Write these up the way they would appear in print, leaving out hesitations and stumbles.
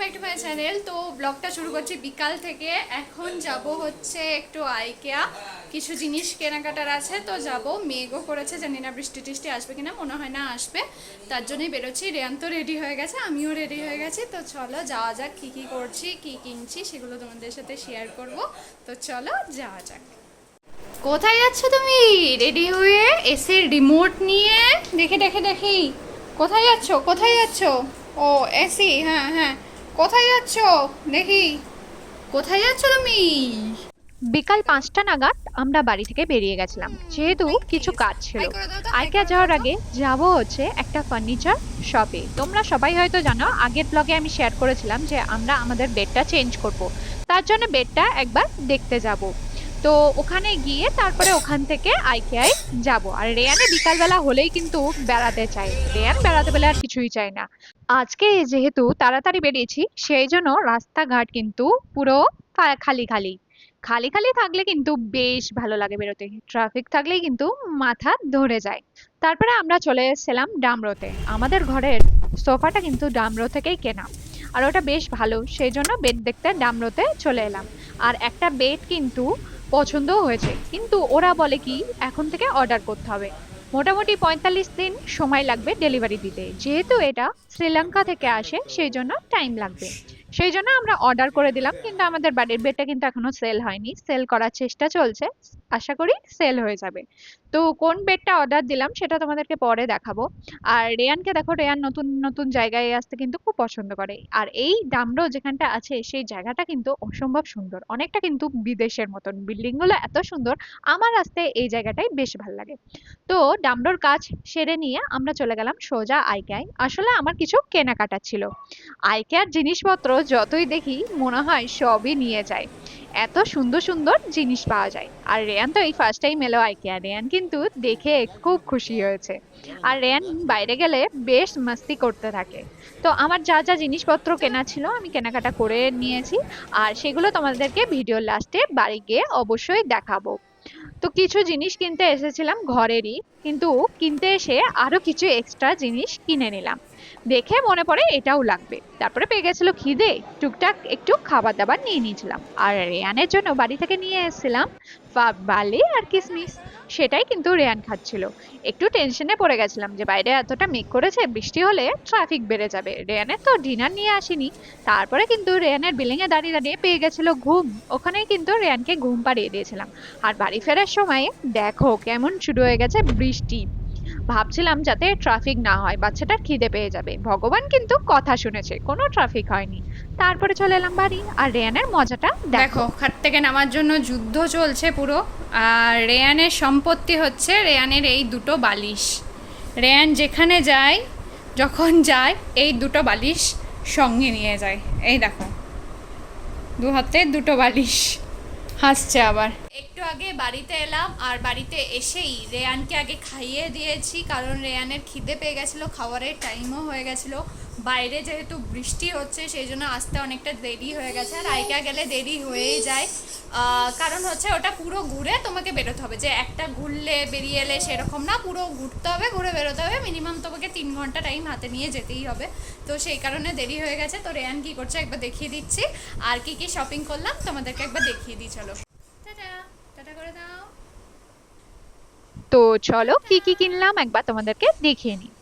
Back to my channel. তো ব্লগটা শুরু করছি বিকাল থেকে। এখন যাব হচ্ছে একটু আইকেয়া, কিছু জিনিস কেনাকাটার আছে, তো যাব। মেঘও করেছে, জানি না বৃষ্টি টিষ্টি আসবে কিনা, মনে হয় না আসবে, তার জন্যই বেরোচ্ছি। রেয়ান তো রেডি হয়ে গেছে, আমিও রেডি হয়ে গেছি। তো চলো যাওয়া যাক, কী কী করছি, কী কিনছি সেগুলো তোমাদের সাথে শেয়ার করব। তো চলো যাওয়া যাক। কোথায় যাচ্ছ তুমি রেডি হয়ে? এসে রিমোট নিয়ে দেখে দেখে দেখি। কোথায় যাচ্ছ, কোথায় যাচ্ছ? ও এসি, হ্যাঁ হ্যাঁ। কোথায় যাচ্ছ দেখি, কোথায় যাচ্ছ তুমি? বিকাল ৫টা নাগাদ আমরা বাড়ি থেকে বেরিয়ে গেছিলাম, যেহেতু হাই কিছু প্লিজ, কাজ ছিল। হাই করে দাও তো, হাই আইকিয়া করে দাও যাওয়ার তো। আগে যাব হচ্ছে একটা ফার্নিচার শপে। তোমরা সবাই হয়তো জানো, আগের ব্লগে আমি শেয়ার করেছিলাম যে আমরা আমাদের বেডটা চেঞ্জ করব, তার জন্য বেডটা একবার দেখতে যাব। তো ওখানে গিয়ে তারপরে ওখান থেকে আইকিয়ায় যাব। আর রেয়ানে বিকালবেলা হলেই কিন্তু বেড়াতে চায়, রেয়ান বেড়াতে পেলে আর কিছুই চায় না। আজকে যেহেতু তাড়াতাড়ি বেরিয়েছি, সেই জন্য রাস্তাঘাট কিন্তু পুরো খালি খালি। খালি খালি থাকলে কিন্তু বেশ ভালো লাগে বেরোতে, ট্রাফিক থাকলেই কিন্তু মাথা ধরে যায়। তারপরে আমরা চলে এসেছিলাম ডামরোতে। আমাদের ঘরের সোফাটা কিন্তু ডামরো থেকেই কেনা, আর ওটা বেশ ভালো, সেই জন্য বেড দেখতে ডামরোতে চলে এলাম। আর একটা বেড কিন্তু পছন্দও হয়েছে, কিন্তু ওরা বলে কি এখন থেকে অর্ডার করতে হবে। মোটামুটি ৪৫ দিন সময় লাগবে ডেলিভারি দিতে, যেহেতু এটা শ্রীলঙ্কা থেকে আসে সেই জন্য টাইম লাগবে। সেই জন্য আমরা অর্ডার করে দিলাম, কিন্তু আমাদের বাড়ির বেডটা কিন্তু এখনো সেল হয়নি, সেল করার চেষ্টা চলছে। আশা করি সেল হয়ে যাবে। তো কোন বেডটা অর্ডার দিলাম সেটা তোমাদেরকে পরে দেখাবো। আর রেয়ানকে দেখো, রেয়ান নতুন নতুন জায়গায় আসতে কিন্তু খুব পছন্দ করে। আর এই ডামরো যেখানটা আছে সেই জায়গাটা কিন্তু অসম্ভব সুন্দর, অনেকটা কিন্তু বিদেশের মতন, বিল্ডিং গুলো এত সুন্দর। আমার আসতে এই জায়গাটাই বেশ ভালো লাগে। তো ডামরোর কাজ সেরে নিয়ে আমরা চলে গেলাম সোজা আইকেয়ায়। আসলে আমার কিছু কেনাকাটা ছিল। আইকেয়ার জিনিসপত্র যতই দেখি মনে হয় সবই নিয়ে যায়, এত সুন্দর সুন্দর জিনিস পাওয়া যায়। আর রেয়ান তো এই ফার্স্ট টাইম এলো আইকেয়া, রেয়ান কিন্তু দেখে খুব খুশি হয়েছে। আর রেয়ান বাইরে গেলে বেশ মাস্তি করতে থাকে। তো আমার যা যা জিনিসপত্র কেনা ছিল আমি কেনাকাটা করে নিয়েছি, আর সেগুলো তোমাদেরকে ভিডিওর লাস্টে বাড়ি গিয়ে অবশ্যই দেখাবো। তো কিছু জিনিস কিনতে এসেছিলাম ঘরেরই, কিন্তু কিনতে এসে আরো কিছু এক্সট্রা জিনিস কিনে নিলাম। দেখে মনে পড়ে এটাও লাগবে, তারপরে পেয়ে গেছিল খিদে, টুকটাক একটু খাবার দাবার নিয়ে নিয়েছিলাম। আর রেয়ানের জন্য বাড়ি থেকে নিয়ে এসেছিলাম বালি আর কিশমিশ, সেটাই কিন্তু রেয়ান খাচ্ছিল। একটু টেনশনে পড়ে গেছিলাম যে বাইরে এতটা মেঘ করেছে, বৃষ্টি হলে ট্রাফিক বেড়ে যাবে। রেয়ানের তো ডিনার নিয়ে আসিনি। তারপরে কিন্তু রেয়ানের বিল্ডিং এ দাঁড়িয়ে দাঁড়িয়ে পেয়ে গেছিল ঘুম, ওখানেই কিন্তু রেয়ানকে ঘুম পাড়িয়ে দিয়েছিলাম। আর বাড়ি ফেরার সময় দেখো কেমন শুরু হয়ে গেছে বৃষ্টি। ভাবছিলাম যাতে ট্রাফিক না হয়, বাচ্চাটার খিদে পেয়ে যাবে, ভগবান কিন্তু কথা শুনেছে, কোনো ট্রাফিক হয়নি। তারপরে চলে এলাম বাড়ি। আর রেয়ানের মজাটা দেখো। দেখো খাট থেকে নামার জন্য যুদ্ধ চলছে পুরো। আর রেয়ানের সম্পত্তি হচ্ছে রেয়ানের এই দুটো বালিশ। রেয়ান যেখানে যায়, যখন যায়, এই দুটো বালিশ সঙ্গে নিয়ে যায়। এই দেখো, দু হাতে দুটো বালিশ। হাসছে আবার। একটু আগে বাড়িতে এলাম, আর বাড়িতে এসেই রেয়ানকে আগে খাইয়ে দিয়েছি, কারণ রেয়ানের খিদে পেয়ে গেছিলো, খাবারের টাইমও হয়ে গেছিলো। বাইরে যেহেতু বৃষ্টি হচ্ছে সেই জন্য আসতে অনেকটা দেরি হয়ে গেছে। আর আইকা গেলে দেরি হয়েই যায়, কারণ হচ্ছে ওটা পুরো ঘুরে তোমাকে বেরোতে হবে, যে একটা ঘুরলে বেরিয়ে এলে সেরকম না, পুরো ঘুরতে হবে, ঘুরে বেরোতে হবে। মিনিমাম তোমাকে 3 ঘন্টা টাইম হাতে নিয়ে যেতেই হবে। তো সেই কারণে দেরি হয়ে গেছে। তো রেয়ান কী করছে একবার দেখিয়ে দিচ্ছি, আর কি কি শপিং করলাম তোমাদেরকে একবার দেখিয়ে দিই। চলো, টাটা, টাটা করে দাও। তো চলো কি কি কিনলাম একবার তোমাদেরকে দেখিয়ে নিই।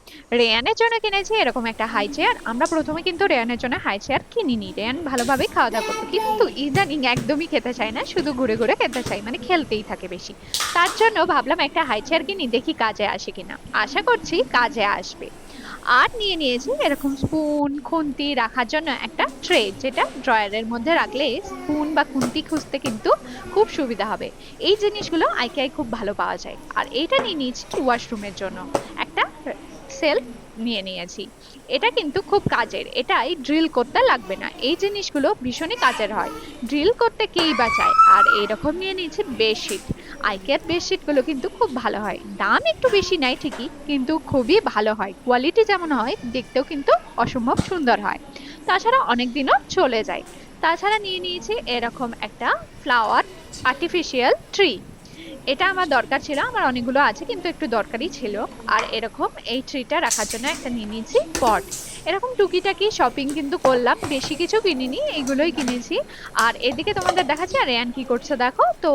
রেয়ানের জন্য কিনেছি এরকম একটা হাই চেয়ার। আমরা প্রথমে কিন্তু রেয়ানের জন্য হাই চেয়ার কিনিনি, রেয়ান ভালোভাবে খাওয়া দাওয়া করতো, কিন্তু ইদানিং একদমই খেতে চায় না, শুধু ঘুরে ঘুরে খেতে চায়, মানে খেলতেই থাকে বেশি। তার জন্য ভাবলাম একটা হাই চেয়ার কিনি, দেখি কাজে আসে কিনা। আশা করছি কাজে আসবে। আর নিয়ে নিয়েছি এরকম স্পুন খুন্তি রাখার জন্য একটা ট্রে, যেটা ড্রয়ারের মধ্যে রাখলে স্পুন বা খুন্তি খুঁজতে কিন্তু খুব সুবিধা হবে। এই জিনিসগুলো আইকিয়ায় খুব ভালো পাওয়া যায়। আর এইটা নিয়ে নিয়েছি ওয়াশরুমের জন্য একটা সেলফ নিয়ে নিয়েছি। এটা কিন্তু খুব কাজের, এটাই ড্রিল করতে লাগবে না, এই জিনিসগুলো ভীষণই কাজের হয়, ড্রিল করতে কেই বা চায়। আর এইরকম নিয়ে নিয়েছি বেডশিট। আইকের বেডশিট গুলো কিন্তু খুব ভালো হয়, দাম একটু বেশি নেয় ঠিকই, কিন্তু খুবই ভালো হয়, কোয়ালিটি যেমন হয় দেখতেও কিন্তু অসম্ভব সুন্দর হয়। তাছাড়া অনেক দিনও চলে যায়। তাছাড়া নিয়ে নিয়েছি এরকম একটা ফ্লাওয়ার আর্টিফিশিয়াল ট্রি। এটা আমার দরকার ছিল, আমার অনেকগুলো আছে কিন্তু একটু দরকারি ছিল। আর এরকম এই ট্রিটা রাখার জন্য একটা নিয়ে নিয়েছি পট। এরকম টুকিটাকি শপিং কিন্তু করলাম, বেশি কিছু কিনিনি, এগুলোই কিনেছি। আর এদিকে তোমাদের দেখাচ্ছি আর রেয়ান কি করছে দেখো। তো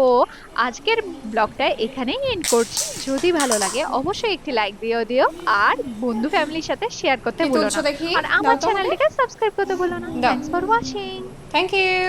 আজকের ব্লগটা এখানেই এন্ড করছি। যদি ভালো লাগে অবশ্যই একটি লাইক দিও আর বন্ধু ফ্যামিলির সাথে শেয়ার করতে কি ভুলো তুলছো না। দেখি? আর আমার দাও তো আমাকে। চ্যানেলটিকে সাবস্ক্রাইব করতে ভুলো না। দাও। Thanks for watching. Thank you.